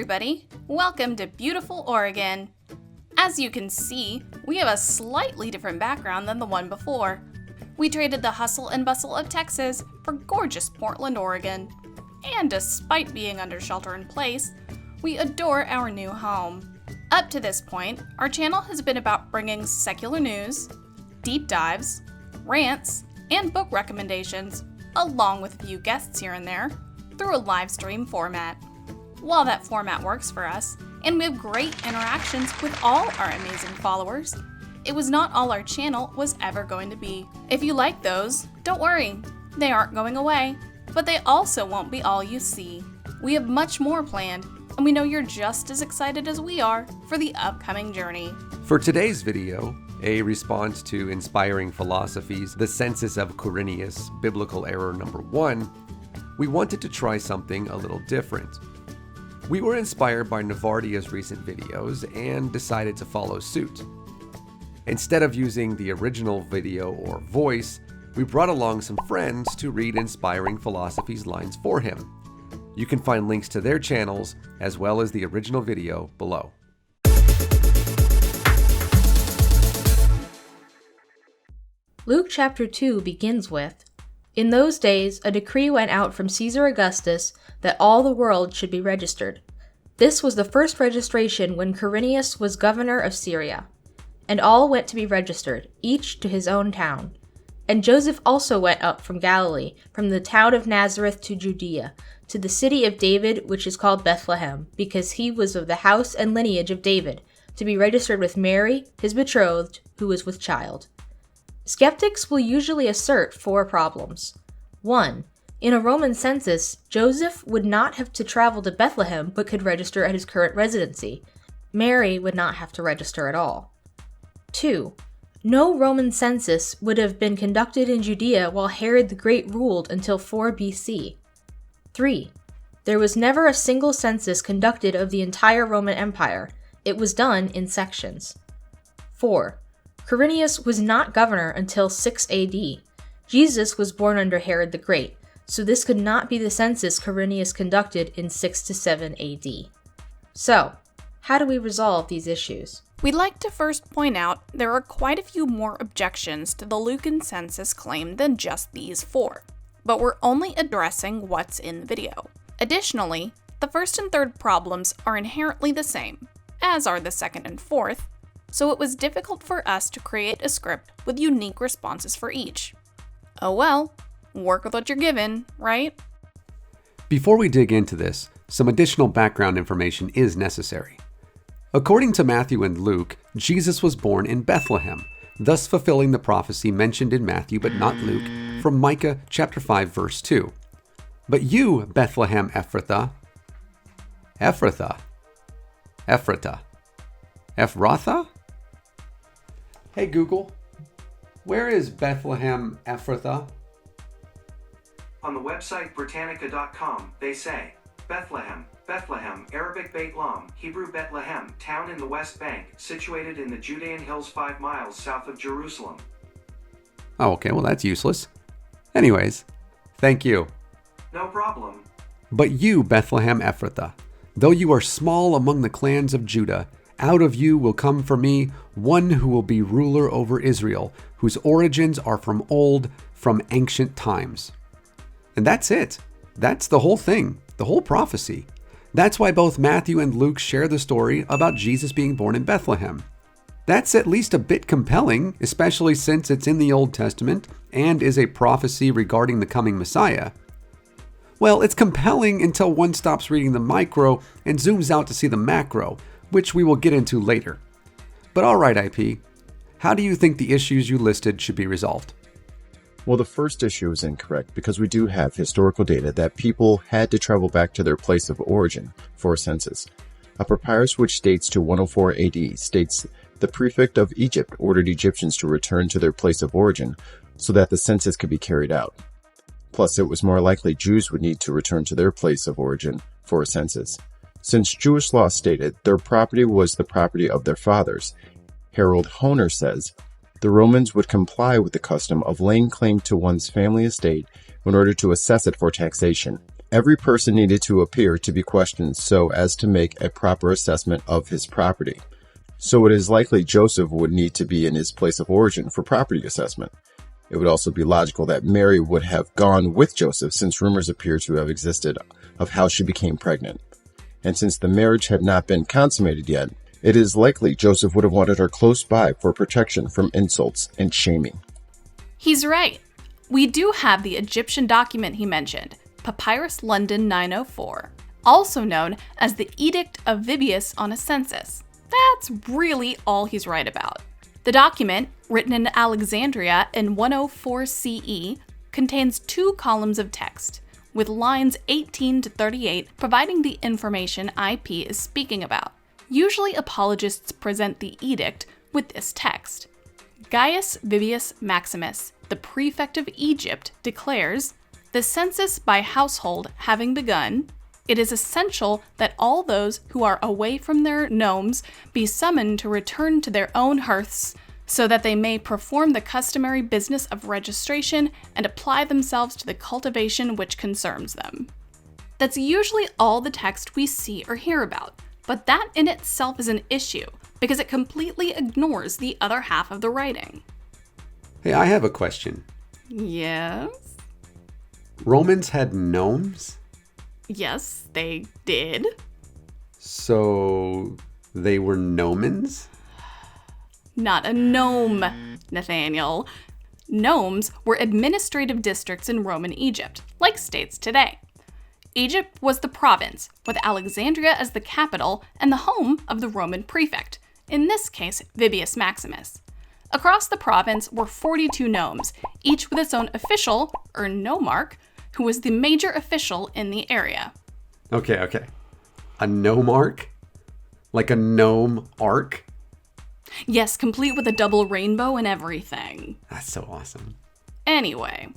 everybody! Welcome to beautiful Oregon! As you can see, we have a slightly different background than the one before. We traded the hustle and bustle of Texas for gorgeous Portland, Oregon. And despite being under shelter in place, we adore our new home. Up to this point, our channel has been about bringing secular news, deep dives, rants, and book recommendations, along with a few guests here and there, through a live stream format. While that format works for us, and we have great interactions with all our amazing followers, it was not all our channel was ever going to be. If you like those, don't worry, they aren't going away, but they also won't be all you see. We have much more planned, and we know you're just as excited as we are for the upcoming journey. For today's video, a response to Inspiring Philosophy's The Census of Quirinius, Biblical Error Number 1, we wanted to try something a little different. We were inspired by Navardia's recent videos and decided to follow suit. Instead of using the original video or voice, we brought along some friends to read Inspiring Philosophy's lines for him. You can find links to their channels as well as the original video below. Luke chapter 2 begins with, "In those days a decree went out from Caesar Augustus that all the world should be registered. This was the first registration when Quirinius was governor of Syria. And all went to be registered, each to his own town. And Joseph also went up from Galilee, from the town of Nazareth to Judea, to the city of David, which is called Bethlehem, because he was of the house and lineage of David, to be registered with Mary, his betrothed, who was with child." Skeptics will usually assert 4 problems. 1. In a Roman census, Joseph would not have to travel to Bethlehem but could register at his current residency. Mary would not have to register at all. 2. No Roman census would have been conducted in Judea while Herod the Great ruled until 4 BC. 3. There was never a single census conducted of the entire Roman Empire. It was done in sections. 4. Quirinius was not governor until 6 AD. Jesus was born under Herod the Great, so this could not be the census Quirinius conducted in 6 to 7 AD. So, how do we resolve these issues? We'd like to first point out there are quite a few more objections to the Lucan census claim than just these 4, but we're only addressing what's in the video. Additionally, the first and third problems are inherently the same, as are the second and fourth, so it was difficult for us to create a script with unique responses for each. Oh well, work with what you're given, right? Before we dig into this, some additional background information is necessary. According to Matthew and Luke, Jesus was born in Bethlehem, thus fulfilling the prophecy mentioned in Matthew but not Luke from Micah chapter 5 verse 2. But you, Bethlehem Ephrathah, Ephrathah? Hey Google, where is Bethlehem Ephrathah? On the website Britannica.com, they say, Bethlehem, Arabic Beit Lam, Hebrew Bethlehem, town in the West Bank, situated in the Judean hills 5 miles south of Jerusalem. Oh, okay, well that's useless. Anyways, thank you. No problem. But you, Bethlehem Ephrathah, though you are small among the clans of Judah, out of you will come for me one who will be ruler over Israel, whose origins are from old, from ancient times. And that's it. That's the whole thing, the whole prophecy. That's why both Matthew and Luke share the story about Jesus being born in Bethlehem. That's at least a bit compelling, especially since it's in the Old Testament and is a prophecy regarding the coming Messiah. Well, it's compelling until one stops reading the micro and zooms out to see the macro, which we will get into later. But alright, IP, how do you think the issues you listed should be resolved? Well, the first issue is incorrect because we do have historical data that people had to travel back to their place of origin for a census. A papyrus which dates to 104 AD states the prefect of Egypt ordered Egyptians to return to their place of origin so that the census could be carried out. Plus, it was more likely Jews would need to return to their place of origin for a census. Since Jewish law stated their property was the property of their fathers, Harold Hoehner says, the Romans would comply with the custom of laying claim to one's family estate in order to assess it for taxation, Every person needed to appear to be questioned so as to make a proper assessment of his property. So it is likely Joseph would need to be in his place of origin for property assessment. It would also be logical that Mary would have gone with Joseph, since rumors appear to have existed of how she became pregnant. And since the marriage had not been consummated yet, it is likely Joseph would have wanted her close by for protection from insults and shaming. He's right. We do have the Egyptian document he mentioned, Papyrus London 904, also known as the Edict of Vibius on a census. That's really all he's right about. The document, written in Alexandria in 104 CE, contains 2 columns of text, with lines 18 to 38 providing the information IP is speaking about. Usually apologists present the edict with this text. Gaius Vibius Maximus, the prefect of Egypt, declares, "The census by household having begun, it is essential that all those who are away from their nomes be summoned to return to their own hearths, so that they may perform the customary business of registration and apply themselves to the cultivation which concerns them." That's usually all the text we see or hear about, but that in itself is an issue, because it completely ignores the other half of the writing. Hey, I have a question. Yes? Romans had gnomes? Yes, they did. So they were nomans? Not a gnome, Nathaniel. Nomes were administrative districts in Roman Egypt, like states today. Egypt was the province, with Alexandria as the capital and the home of the Roman prefect, in this case Vibius Maximus. Across the province were 42 nomes, each with its own official, or nomarch, who was the major official in the area. Okay. A nomarch? Like a gnome arc? Yes, complete with a double rainbow and everything. That's so awesome. Anyway,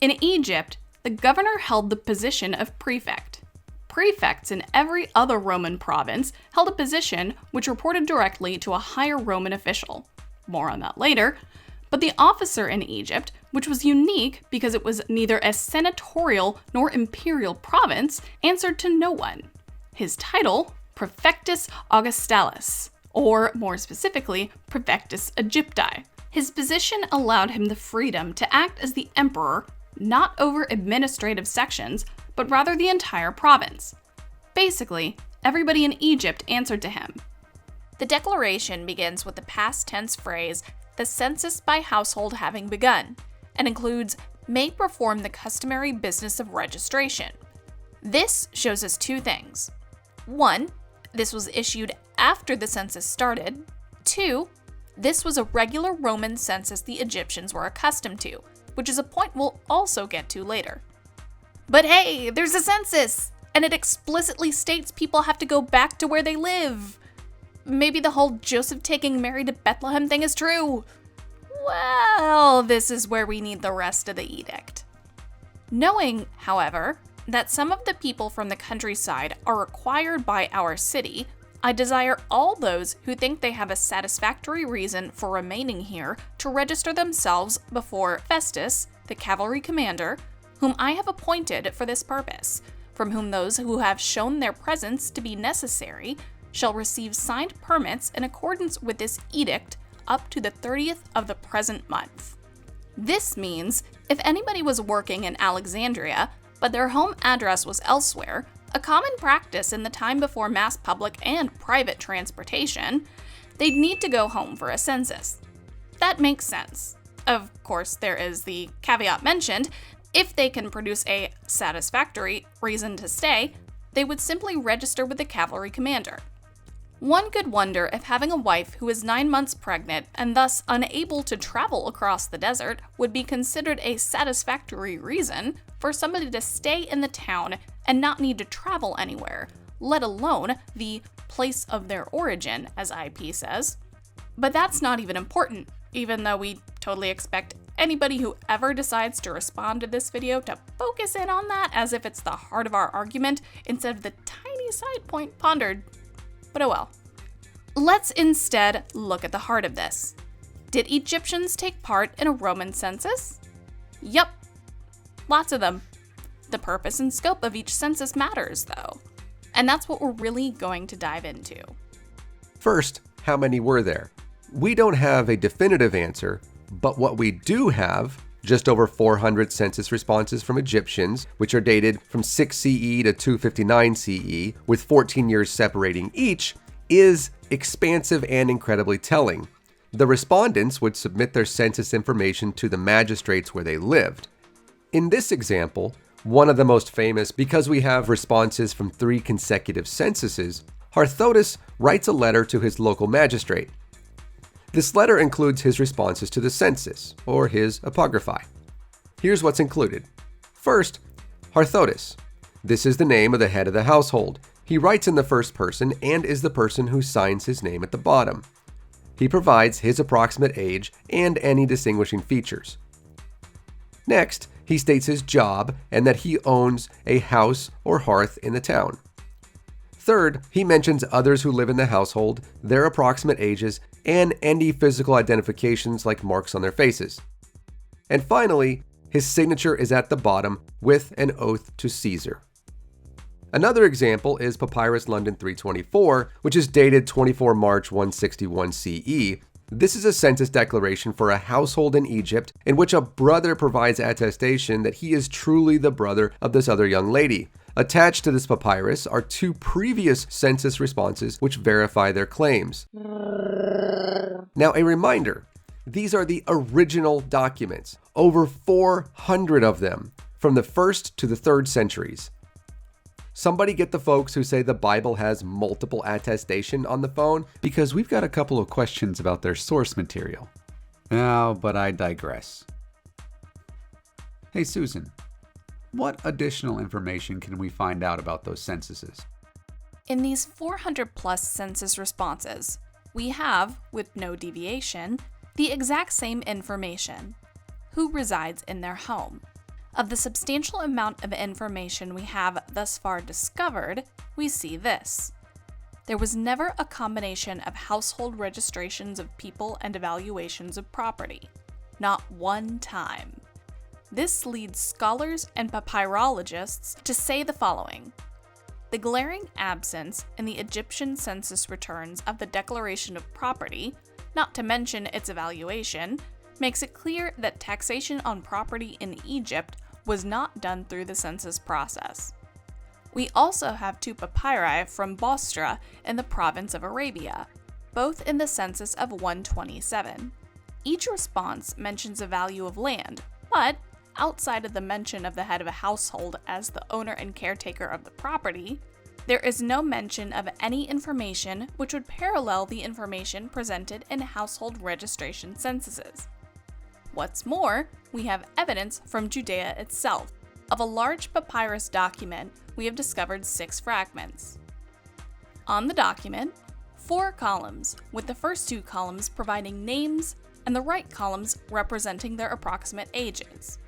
in Egypt, the governor held the position of prefect. Prefects in every other Roman province held a position which reported directly to a higher Roman official. More on that later. But the officer in Egypt, which was unique because it was neither a senatorial nor imperial province, answered to no one. His title, Prefectus Augustalis, or more specifically, Prefectus Egypti. His position allowed him the freedom to act as the emperor, not over administrative sections, but rather the entire province. Basically, everybody in Egypt answered to him. The declaration begins with the past tense phrase, "the census by household having begun," and includes, "may perform the customary business of registration." This shows us 2 things. 1, this was issued after the census started. 2, this was a regular Roman census the Egyptians were accustomed to, which is a point we'll also get to later. But hey, there's a census, and it explicitly states people have to go back to where they live. Maybe the whole Joseph taking Mary to Bethlehem thing is true. Well, this is where we need the rest of the edict. Knowing, however, that some of the people from the countryside are required by our city, I desire all those who think they have a satisfactory reason for remaining here to register themselves before Festus, the cavalry commander, whom I have appointed for this purpose, from whom those who have shown their presence to be necessary shall receive signed permits in accordance with this edict up to the 30th of the present month. This means if anybody was working in Alexandria, but their home address was elsewhere, a common practice in the time before mass public and private transportation, they'd need to go home for a census. That makes sense. Of course, there is the caveat mentioned, if they can produce a satisfactory reason to stay, they would simply register with the cavalry commander. One could wonder if having a wife who is 9 months pregnant and thus unable to travel across the desert would be considered a satisfactory reason for somebody to stay in the town and not need to travel anywhere, let alone the place of their origin, as IP says. But that's not even important, even though we totally expect anybody who ever decides to respond to this video to focus in on that as if it's the heart of our argument instead of the tiny side point pondered. But oh well. Let's instead look at the heart of this. Did Egyptians take part in a Roman census? Yup. Lots of them. The purpose and scope of each census matters, though. And that's what we're really going to dive into. First, how many were there? We don't have a definitive answer, but what we do have, just over 400 census responses from Egyptians, which are dated from 6 CE to 259 CE, with 14 years separating each, is expansive and incredibly telling. The respondents would submit their census information to the magistrates where they lived. In this example, one of the most famous because we have responses from 3 consecutive censuses, Harthotis writes a letter to his local magistrate. This letter includes his responses to the census, or his ἀπογραφή. Here's what's included. First, Harthotis. This is the name of the head of the household. He writes in the first person and is the person who signs his name at the bottom. He provides his approximate age and any distinguishing features. Next, he states his job and that he owns a house or hearth in the town. Third, he mentions others who live in the household, their approximate ages, and any physical identifications like marks on their faces. And finally, his signature is at the bottom with an oath to Caesar. Another example is Papyrus London 324, which is dated 24 March 161 CE. This is a census declaration for a household in Egypt in which a brother provides attestation that he is truly the brother of this other young lady. Attached to this papyrus are 2 previous census responses which verify their claims. Now, a reminder, these are the original documents, over 400 of them, from the 1st to the 3rd centuries. Somebody get the folks who say the Bible has multiple attestation on the phone, because we've got a couple of questions about their source material. Oh, but I digress. Hey, Susan, what additional information can we find out about those censuses? In these 400 plus census responses, we have, with no deviation, the exact same information: who resides in their home. Of the substantial amount of information we have thus far discovered, we see this. There was never a combination of household registrations of people and evaluations of property. Not one time. This leads scholars and papyrologists to say the following. The glaring absence in the Egyptian census returns of the declaration of property, not to mention its evaluation, makes it clear that taxation on property in Egypt was not done through the census process. We also have 2 papyri from Bostra in the province of Arabia, both in the census of 127. Each response mentions a value of land, but outside of the mention of the head of a household as the owner and caretaker of the property, there is no mention of any information which would parallel the information presented in household registration censuses. What's more, we have evidence from Judea itself. Of a large papyrus document, we have discovered 6 fragments. On the document, 4 columns, with the first 2 columns providing names and the right columns representing their approximate ages.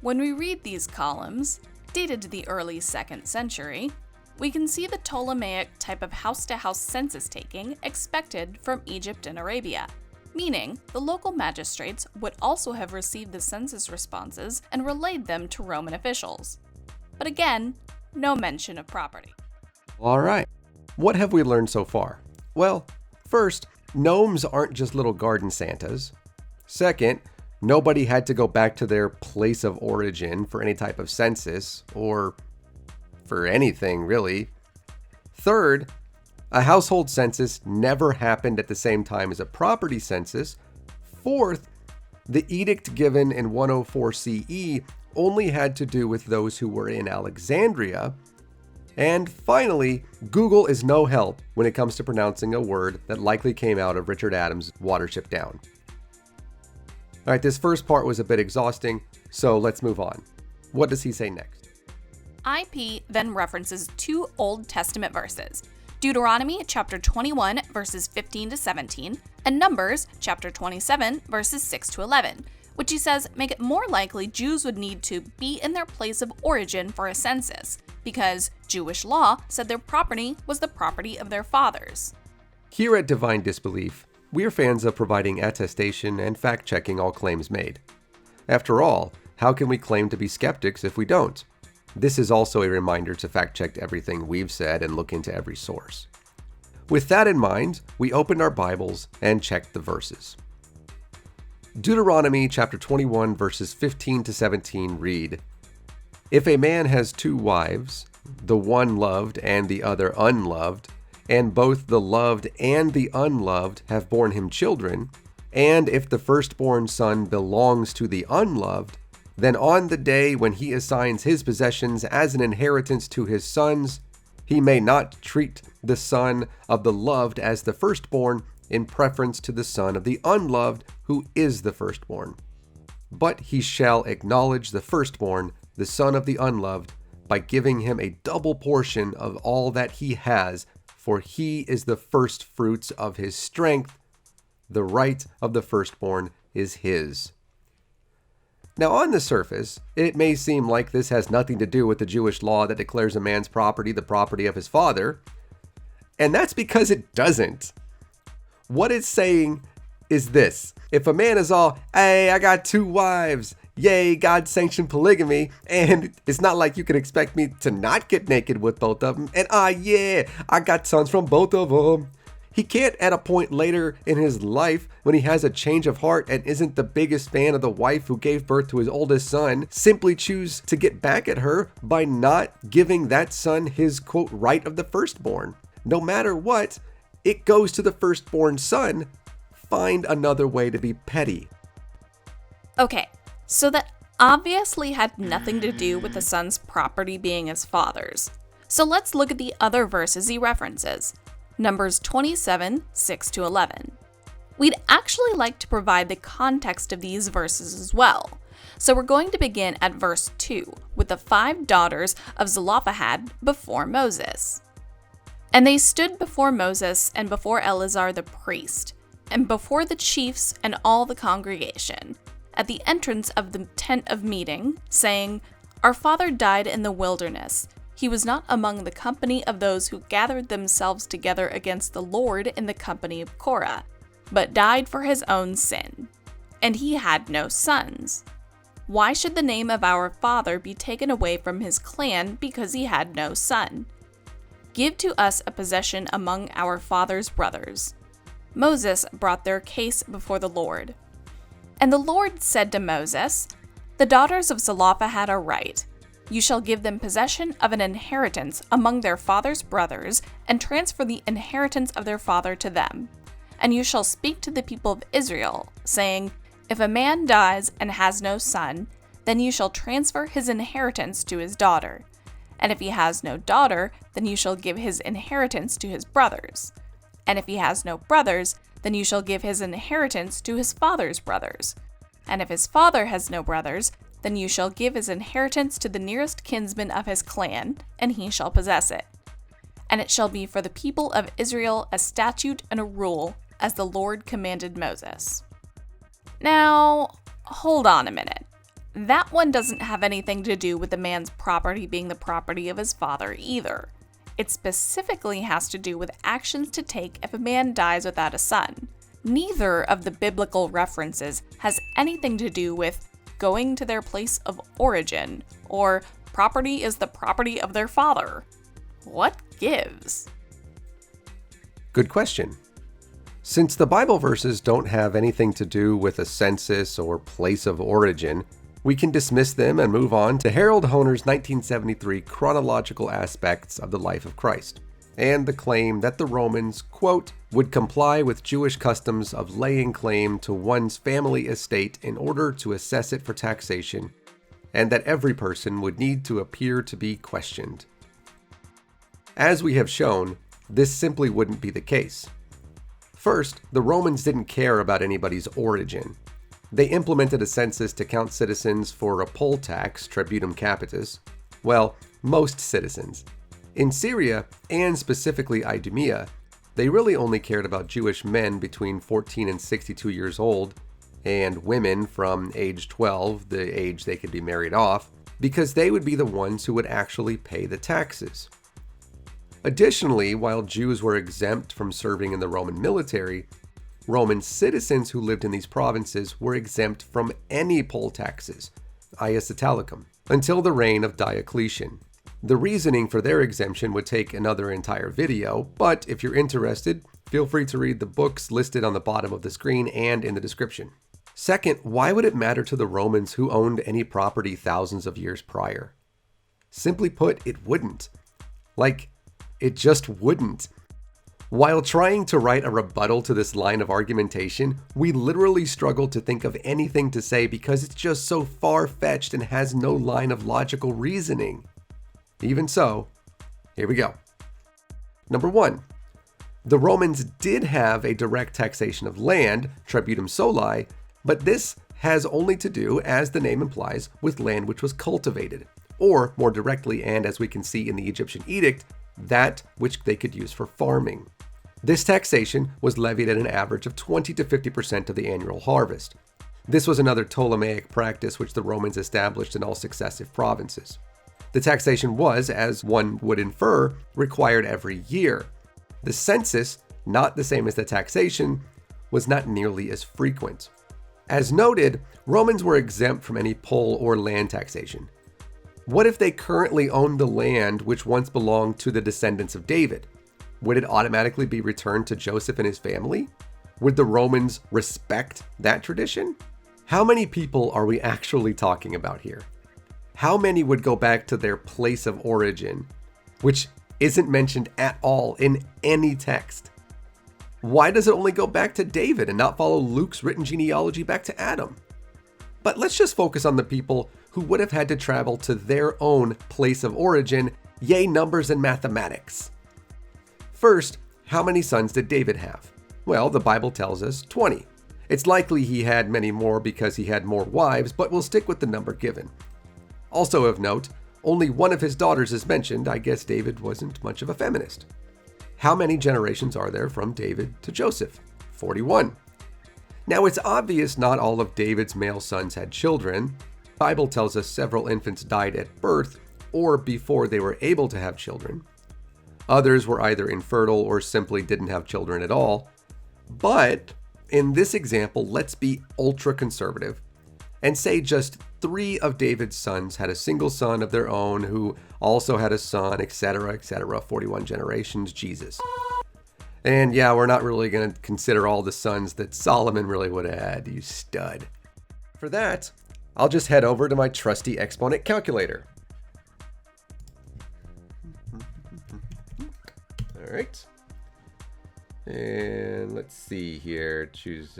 When we read these columns, dated to the early 2nd century, we can see the Ptolemaic type of house-to-house census taking expected from Egypt and Arabia, meaning the local magistrates would also have received the census responses and relayed them to Roman officials. But again, no mention of property. All right, what have we learned so far? Well, first, gnomes aren't just little garden Santas. Second, nobody had to go back to their place of origin for any type of census, or for anything really. Third, a household census never happened at the same time as a property census. Fourth, the edict given in 104 CE only had to do with those who were in Alexandria. And finally, Google is no help when it comes to pronouncing a word that likely came out of Richard Adams' Watership Down. All right, this first part was a bit exhausting, so let's move on. What does he say next? IP then references 2 Old Testament verses, Deuteronomy chapter 21 verses 15 to 17, and Numbers chapter 27 verses 6 to 11, which he says make it more likely Jews would need to be in their place of origin for a census, because Jewish law said their property was the property of their fathers. Here at Divine Disbelief, we are fans of providing attestation and fact-checking all claims made. After all, how can we claim to be skeptics if we don't? This is also a reminder to fact-check everything we've said and look into every source. With that in mind, we opened our Bibles and checked the verses. Deuteronomy chapter 21 verses 15 to 17 read, "If a man has 2 wives, the one loved and the other unloved, and both the loved and the unloved have borne him children, and if the firstborn son belongs to the unloved, then on the day when he assigns his possessions as an inheritance to his sons, he may not treat the son of the loved as the firstborn in preference to the son of the unloved who is the firstborn. But he shall acknowledge the firstborn, the son of the unloved, by giving him a double portion of all that he has, for he is the first fruits of his strength. The right of the firstborn is his." Now, on the surface, it may seem like this has nothing to do with the Jewish law that declares a man's property the property of his father, and that's because it doesn't. What it's saying is this: if a man is all, "Hey, I got 2 wives, yay, God sanctioned polygamy, and it's not like you can expect me to not get naked with both of them, and yeah, I got sons from both of them," he can't at a point later in his life, when he has a change of heart and isn't the biggest fan of the wife who gave birth to his oldest son, simply choose to get back at her by not giving that son his, quote, right of the firstborn. No matter what, it goes to the firstborn son. Find another way to be petty. Okay, so that obviously had nothing to do with the son's property being his father's. So let's look at the other verses he references. Numbers 27, 6-11. We'd actually like to provide the context of these verses as well. So we're going to begin at verse 2 with the 5 daughters of Zelophehad before Moses. "And they stood before Moses and before Eleazar the priest, and before the chiefs and all the congregation, at the entrance of the tent of meeting, saying, Our father died in the wilderness. He was not among the company of those who gathered themselves together against the Lord in the company of Korah, but died for his own sin. And he had no sons. Why should the name of our father be taken away from his clan because he had no son? Give to us a possession among our father's brothers." Moses brought their case before the Lord. And the Lord said to Moses, "The daughters of Zelophehad are right. You shall give them possession of an inheritance among their father's brothers, and transfer the inheritance of their father to them. And you shall speak to the people of Israel, saying, If a man dies and has no son, then you shall transfer his inheritance to his daughter. And if he has no daughter, then you shall give his inheritance to his brothers. And if he has no brothers, then you shall give his inheritance to his father's brothers. And if his father has no brothers, then you shall give his inheritance to the nearest kinsman of his clan, and he shall possess it. And it shall be for the people of Israel a statute and a rule, as the Lord commanded Moses." Now, hold on a minute. That one doesn't have anything to do with the man's property being the property of his father either. It specifically has to do with actions to take if a man dies without a son. Neither of the biblical references has anything to do with going to their place of origin, or property is the property of their father. What gives? Good question. Since the Bible verses don't have anything to do with a census or place of origin, we can dismiss them and move on to Harold Hoehner's 1973 Chronological Aspects of the Life of Christ, and the claim that the Romans, quote, would comply with Jewish customs of laying claim to one's family estate in order to assess it for taxation, and that every person would need to appear to be questioned. As we have shown, this simply wouldn't be the case. First, the Romans didn't care about anybody's origin. They implemented a census to count citizens for a poll tax, tributum capitis. Well, most citizens. In Syria, and specifically Idumea, they really only cared about Jewish men between 14 and 62 years old, and women from age 12, the age they could be married off, because they would be the ones who would actually pay the taxes. Additionally, while Jews were exempt from serving in the Roman military, Roman citizens who lived in these provinces were exempt from any poll taxes, ius italicum, until the reign of Diocletian. The reasoning for their exemption would take another entire video, but if you're interested, feel free to read the books listed on the bottom of the screen and in the description. Second, why would it matter to the Romans who owned any property thousands of years prior? Simply put, it wouldn't. It just wouldn't. While trying to write a rebuttal to this line of argumentation, we literally struggled to think of anything to say because it's just so far-fetched and has no line of logical reasoning. Even so, here we go. Number 1. The Romans did have a direct taxation of land, tributum soli, but this has only to do, as the name implies, with land which was cultivated, or more directly, and as we can see in the Egyptian edict, that which they could use for farming. This taxation was levied at an average of 20 to 50% of the annual harvest. This was another Ptolemaic practice which the Romans established in all successive provinces. The taxation was, as one would infer, required every year. The census, not the same as the taxation, was not nearly as frequent. As noted, Romans were exempt from any poll or land taxation. What if they currently owned the land which once belonged to the descendants of David? Would it automatically be returned to Joseph and his family? Would the Romans respect that tradition? How many people are we actually talking about here? How many would go back to their place of origin, which isn't mentioned at all in any text? Why does it only go back to David and not follow Luke's written genealogy back to Adam? But let's just focus on the people who would have had to travel to their own place of origin, yay numbers and mathematics. First, how many sons did David have? Well, the Bible tells us 20. It's likely he had many more because he had more wives, but we'll stick with the number given. Also of note, only one of his daughters is mentioned. I guess David wasn't much of a feminist. How many generations are there from David to Joseph? 41. Now it's obvious not all of David's male sons had children. The Bible tells us several infants died at birth or before they were able to have children. Others were either infertile or simply didn't have children at all. But in this example, let's be ultra conservative and say just 3 of David's sons had a single son of their own who also had a son, etc., 41 generations, Jesus. And yeah, we're not really going to consider all the sons that Solomon really would have had, you stud. For that, I'll just head over to my trusty exponent calculator. All right. And let's see here. Choose,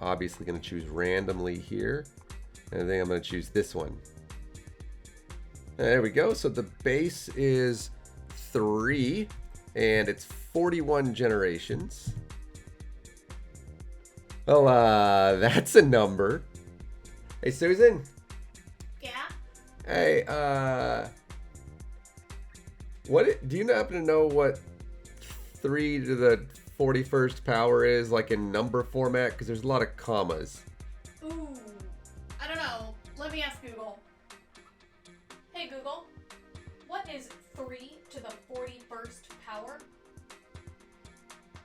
obviously going to choose randomly here. And I think I'm going to choose this one. There we go. So the base is 3, and it's 41 generations. Well, that's a number. Hey, Susan. Yeah? Hey, do you happen to know what 3 to the 41st power is, like in number format? Because there's a lot of commas. Ooh, I don't know. Let me ask Google. Hey Google, what is 3 to the 41st power?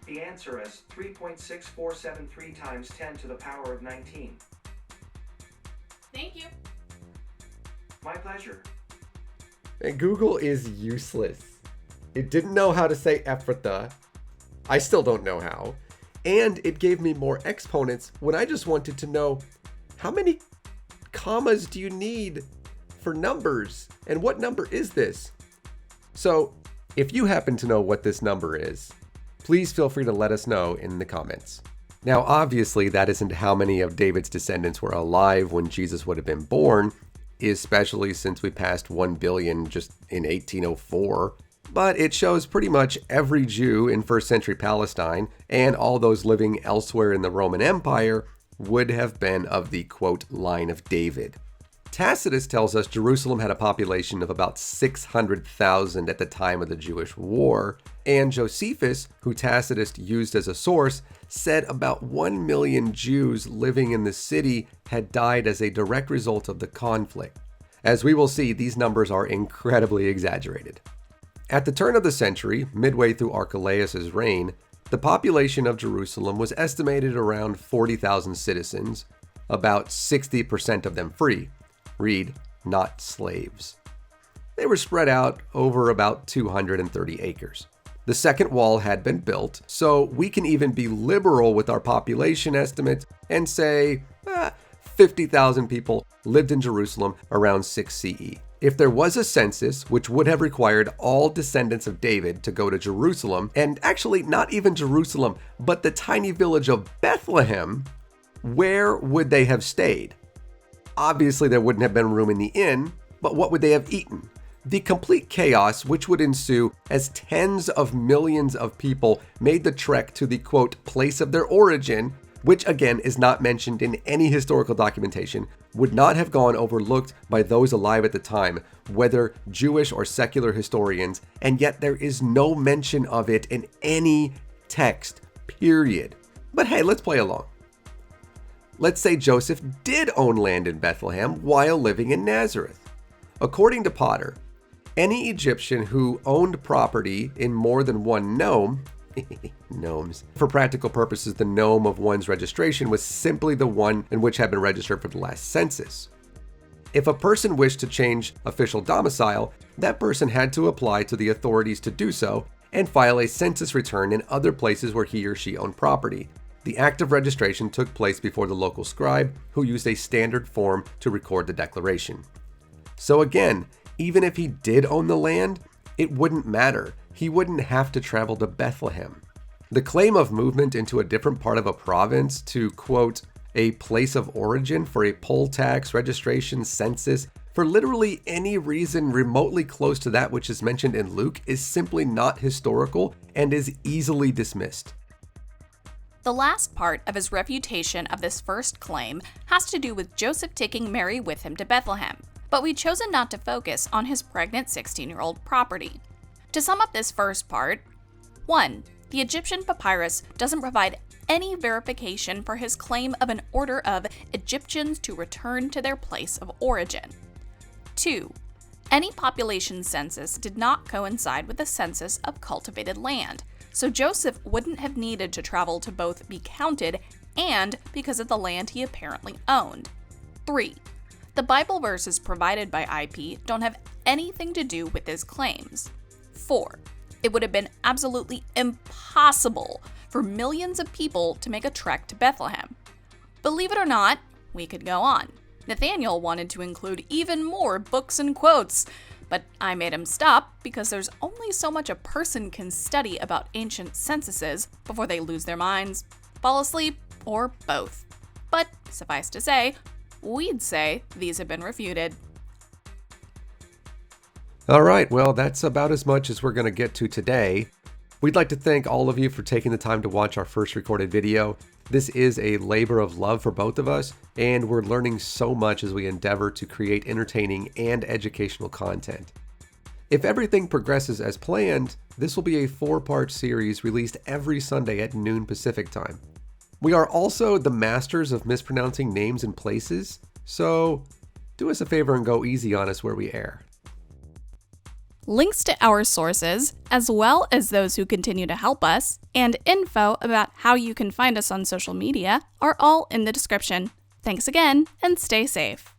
The answer is 3.6473 times 10 to the power of 19. Thank you. My pleasure. And Google is useless. It didn't know how to say Ephrata. I still don't know how. And it gave me more exponents when I just wanted to know how many commas do you need for numbers? And what number is this? So if you happen to know what this number is, please feel free to let us know in the comments. Now, obviously, that isn't how many of David's descendants were alive when Jesus would have been born, especially since we passed 1 billion just in 1804. But it shows pretty much every Jew in first century Palestine and all those living elsewhere in the Roman Empire would have been of the, quote, line of David. Tacitus tells us Jerusalem had a population of about 600,000 at the time of the Jewish War, and Josephus, who Tacitus used as a source, said about 1 million Jews living in the city had died as a direct result of the conflict. As we will see, these numbers are incredibly exaggerated. At the turn of the century, midway through Archelaus's reign, the population of Jerusalem was estimated around 40,000 citizens, about 60% of them free. Read, not slaves. They were spread out over about 230 acres. The second wall had been built, so we can even be liberal with our population estimates and say 50,000 people lived in Jerusalem around 6 CE. If there was a census, which would have required all descendants of David to go to Jerusalem, and actually not even Jerusalem, but the tiny village of Bethlehem, where would they have stayed? Obviously, there wouldn't have been room in the inn, but what would they have eaten? The complete chaos which would ensue as tens of millions of people made the trek to the quote, place of their origin, which again is not mentioned in any historical documentation, would not have gone overlooked by those alive at the time, whether Jewish or secular historians, and yet there is no mention of it in any text, period. But hey, let's play along. Let's say Joseph did own land in Bethlehem while living in Nazareth. According to Potter, any Egyptian who owned property in more than one nome, gnomes. For practical purposes, the nome of one's registration was simply the one in which had been registered for the last census. If a person wished to change official domicile, that person had to apply to the authorities to do so and file a census return in other places where he or she owned property. The act of registration took place before the local scribe, who used a standard form to record the declaration. So again, even if he did own the land, it wouldn't matter. He wouldn't have to travel to Bethlehem. The claim of movement into a different part of a province to, quote, a place of origin for a poll tax, registration, census, for literally any reason remotely close to that which is mentioned in Luke is simply not historical and is easily dismissed. The last part of his refutation of this first claim has to do with Joseph taking Mary with him to Bethlehem, but we've chosen not to focus on his pregnant 16-year-old property. To sum up this first part, 1. The Egyptian papyrus doesn't provide any verification for his claim of an order of Egyptians to return to their place of origin. 2. Any population census did not coincide with the census of cultivated land, so Joseph wouldn't have needed to travel to both be counted and because of the land he apparently owned. 3. The Bible verses provided by IP don't have anything to do with his claims. 4. It would have been absolutely impossible for millions of people to make a trek to Bethlehem. Believe it or not, we could go on. Nathaniel wanted to include even more books and quotes, but I made him stop because there's only so much a person can study about ancient censuses before they lose their minds, fall asleep, or both. But suffice to say, we'd say these have been refuted. All right, well, that's about as much as we're going to get to today. We'd like to thank all of you for taking the time to watch our first recorded video. This is a labor of love for both of us, and we're learning so much as we endeavor to create entertaining and educational content. If everything progresses as planned, this will be a 4-part series released every Sunday at noon Pacific time. We are also the masters of mispronouncing names and places, so do us a favor and go easy on us where we err. Links to our sources, as well as those who continue to help us, and info about how you can find us on social media are all in the description. Thanks again, and stay safe.